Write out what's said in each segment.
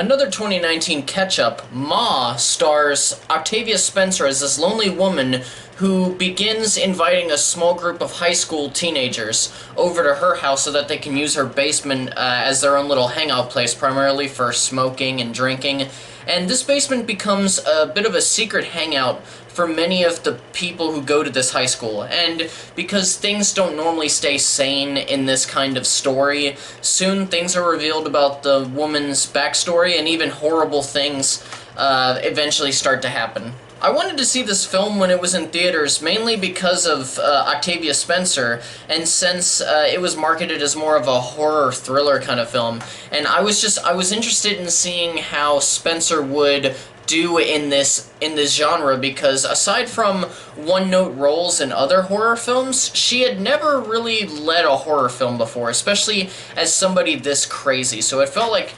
Another 2019 catch-up, Ma, stars Octavia Spencer as this lonely woman who begins inviting a small group of high school teenagers over to her house so that they can use her basement as their own little hangout place, primarily for smoking and drinking. And this basement becomes a bit of a secret hangout for many of the people who go to this high school. And because things don't normally stay sane in this kind of story, soon things are revealed about the woman's backstory, and even horrible things eventually start to happen. I wanted to see this film when it was in theaters, mainly because of Octavia Spencer, and since it was marketed as more of a horror thriller kind of film, and I was interested in seeing how Spencer would do in this genre, because aside from one-note roles in other horror films, she had never really led a horror film before, especially as somebody this crazy. So it felt like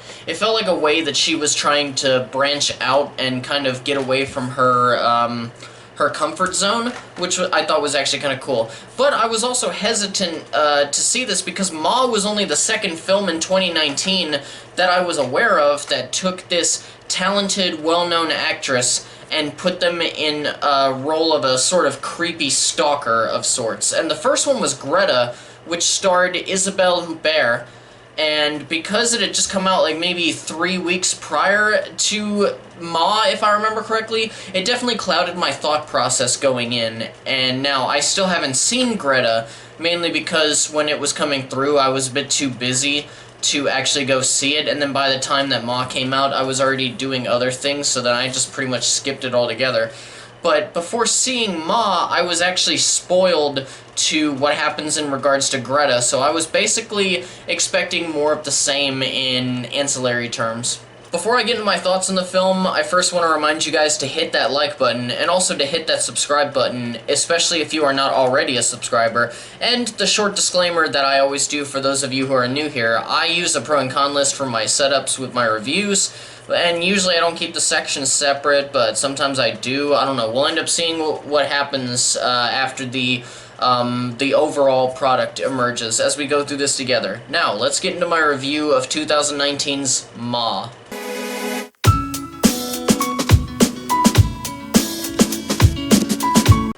a way that she was trying to branch out and kind of get away from her her comfort zone, which I thought was actually kind of cool. But I was also hesitant to see this because Ma was only the second film in 2019 that I was aware of that took this talented, well-known actress and put them in a role of a sort of creepy stalker of sorts. And the first one was Greta, which starred Isabelle Huppert, and because it had just come out like maybe 3 weeks prior to Ma, if I remember correctly, it definitely clouded my thought process going in. And now I still haven't seen Greta, mainly because when it was coming through I was a bit too busy to actually go see it, and then by the time that Ma came out I was already doing other things, so then I just pretty much skipped it altogether. But before seeing Ma, I was actually spoiled to what happens in regards to Greta, so I was basically expecting more of the same in ancillary terms. Before I get into my thoughts on the film, I first want to remind you guys to hit that like button, and also to hit that subscribe button, especially if you are not already a subscriber. And the short disclaimer that I always do for those of you who are new here, I use a pro and con list for my setups with my reviews, and usually I don't keep the sections separate, but sometimes I do. I don't know, we'll end up seeing what happens after the overall product emerges as we go through this together. Now, let's get into my review of 2019's Ma.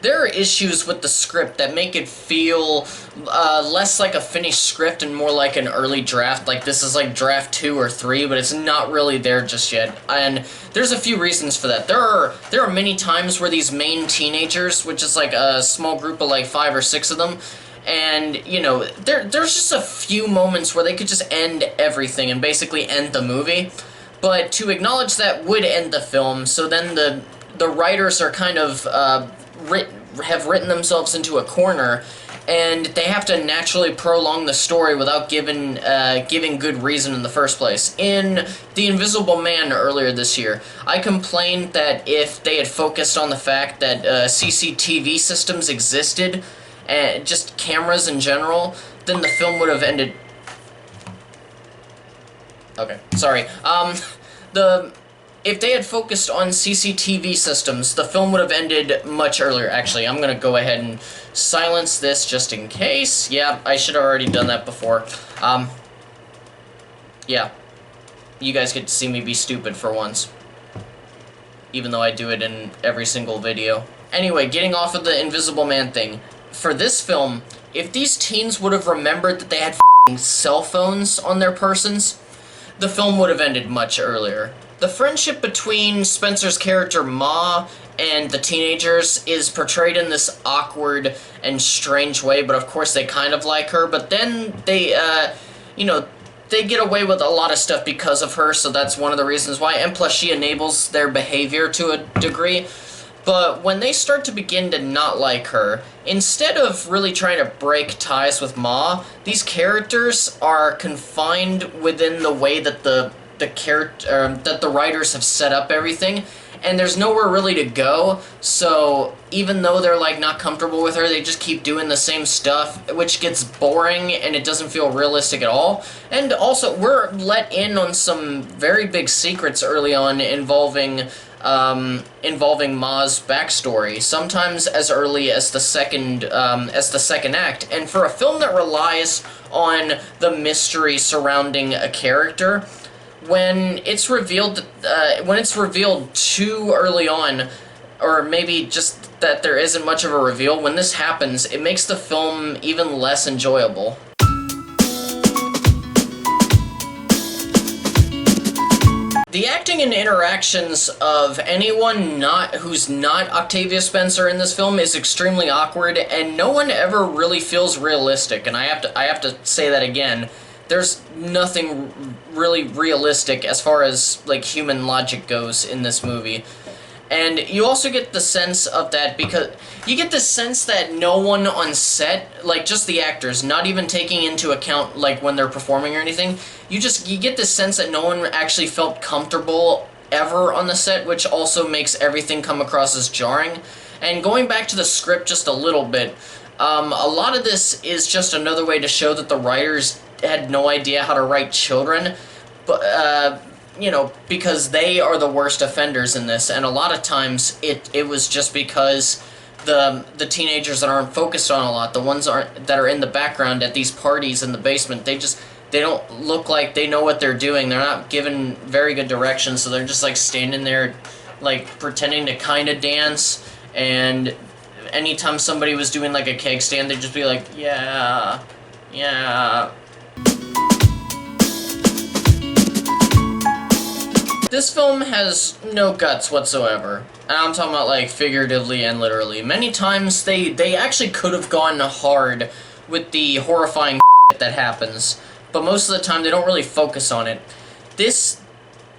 There are issues with the script that make it feel less like a finished script and more like an early draft. Like, this is like draft 2 or 3, but it's not really there just yet. And there's a few reasons for that. There are many times where these main teenagers, which is like a small group of like 5 or 6 of them, and, you know, there's just a few moments where they could just end everything and basically end the movie. But to acknowledge that would end the film, so then the writers are kind of have written themselves into a corner, and they have to naturally prolong the story without giving good reason in the first place. In The Invisible Man earlier this year, I complained that if they had focused on the fact that CCTV systems existed, and just cameras in general, then the film would have ended... Okay, sorry. If they had focused on CCTV systems, the film would have ended much earlier. Actually, I'm gonna go ahead and silence this just in case. Yeah, I should have already done that before. Yeah. You guys get to see me be stupid for once. Even though I do it in every single video. Anyway, getting off of the Invisible Man thing. For this film, if these teens would have remembered that they had cell phones on their persons, the film would have ended much earlier. The friendship between Spencer's character Ma and the teenagers is portrayed in this awkward and strange way, but of course they kind of like her, but then they, you know, they get away with a lot of stuff because of her, so that's one of the reasons why, and plus she enables their behavior to a degree. But when they start to begin to not like her, instead of really trying to break ties with Ma, these characters are confined within the way that the writers have set up everything, and there's nowhere really to go, so even though they're like not comfortable with her, they just keep doing the same stuff, which gets boring and it doesn't feel realistic at all. And also, we're let in on some very big secrets early on involving Ma's backstory, sometimes as early as the second act. And for a film that relies on the mystery surrounding a character, when it's revealed too early on, or maybe just that there isn't much of a reveal, when this happens, it makes the film even less enjoyable. The acting and interactions of anyone who's not Octavia Spencer in this film is extremely awkward, and no one ever really feels realistic. And I have to say that again. There's nothing really realistic as far as like human logic goes in this movie. And you also get the sense of that because you get the sense that no one on set, like just the actors, not even taking into account like when they're performing or anything, you get the sense that no one actually felt comfortable ever on the set, which also makes everything come across as jarring. And going back to the script just a little bit, a lot of this is just another way to show that the writers had no idea how to write children, but because they are the worst offenders in this, and a lot of times it was just because the teenagers that aren't focused on a lot, the ones that are in the background at these parties in the basement, they don't look like they know what they're doing. They're not given very good direction, so they're just like standing there like pretending to kind of dance, and anytime somebody was doing like a keg stand, they'd just be like, yeah. This film has no guts whatsoever, and I'm talking about like figuratively and literally. Many times they actually could have gone hard with the horrifying that happens, but most of the time they don't really focus on it. This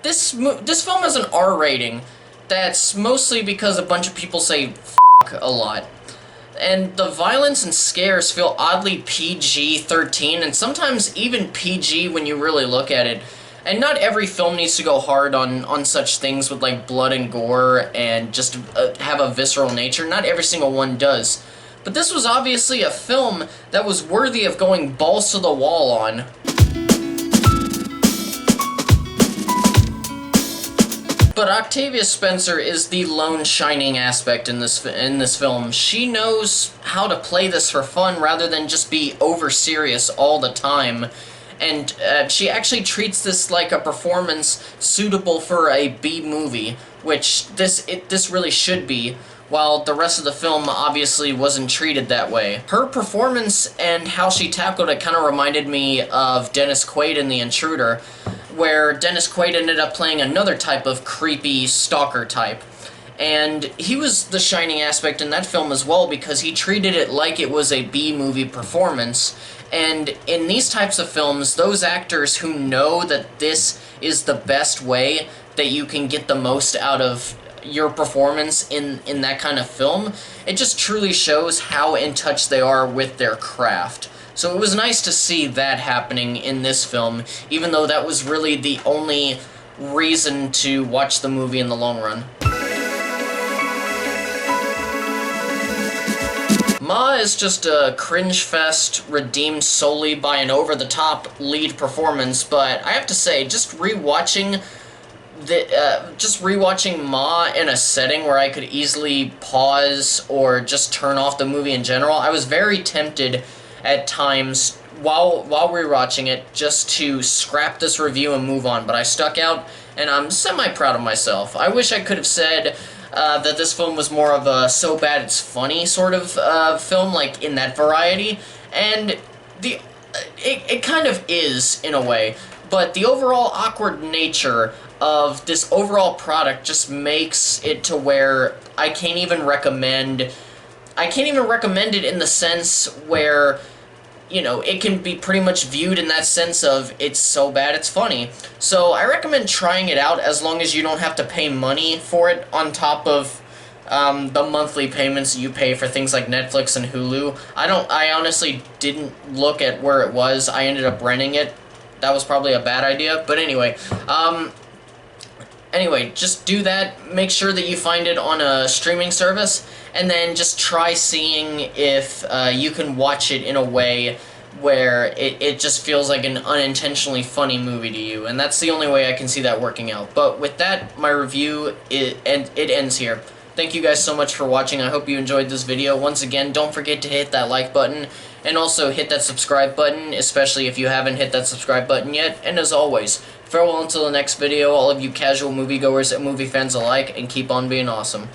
film has an R rating that's mostly because a bunch of people say f*** a lot. And the violence and scares feel oddly PG-13, and sometimes even PG when you really look at it. And not every film needs to go hard on such things with like blood and gore and just have a visceral nature. Not every single one does. But this was obviously a film that was worthy of going balls to the wall on. But Octavia Spencer is the lone shining aspect in this film. She knows how to play this for fun rather than just be over serious all the time. And she actually treats this like a performance suitable for a B movie, which this really should be, while the rest of the film obviously wasn't treated that way. Her performance and how she tackled it kind of reminded me of Dennis Quaid in The Intruder, where Dennis Quaid ended up playing another type of creepy stalker type. And he was the shining aspect in that film as well because he treated it like it was a B-movie performance. And in these types of films, those actors who know that this is the best way that you can get the most out of your performance in that kind of film, it just truly shows how in touch they are with their craft. So it was nice to see that happening in this film, even though that was really the only reason to watch the movie in the long run. Ma is just a cringe fest redeemed solely by an over-the-top lead performance, but I have to say, just rewatching Ma in a setting where I could easily pause or just turn off the movie in general, I was very tempted at times while rewatching it just to scrap this review and move on, but I stuck out, and I'm semi-proud of myself. I wish I could have said that this film was more of a so bad it's funny sort of film, like in that variety, and it kind of is in a way, but the overall awkward nature of this overall product just makes it to where I can't even recommend it in the sense where, you know, it can be pretty much viewed in that sense of it's so bad it's funny. So I recommend trying it out as long as you don't have to pay money for it on top of the monthly payments you pay for things like Netflix and Hulu. I honestly didn't look at where it was. I ended up renting it. That was probably a bad idea, but anyway. Anyway, just do that. Make sure that you find it on a streaming service, and then just try seeing if you can watch it in a way where it just feels like an unintentionally funny movie to you, and that's the only way I can see that working out. But with that, my review, it ends here. thank you guys so much for watching. I hope you enjoyed this video. Once again, don't forget to hit that like button, and also hit that subscribe button, especially if you haven't hit that subscribe button yet. And as always, farewell until the next video, all of you casual moviegoers and movie fans alike, and keep on being awesome.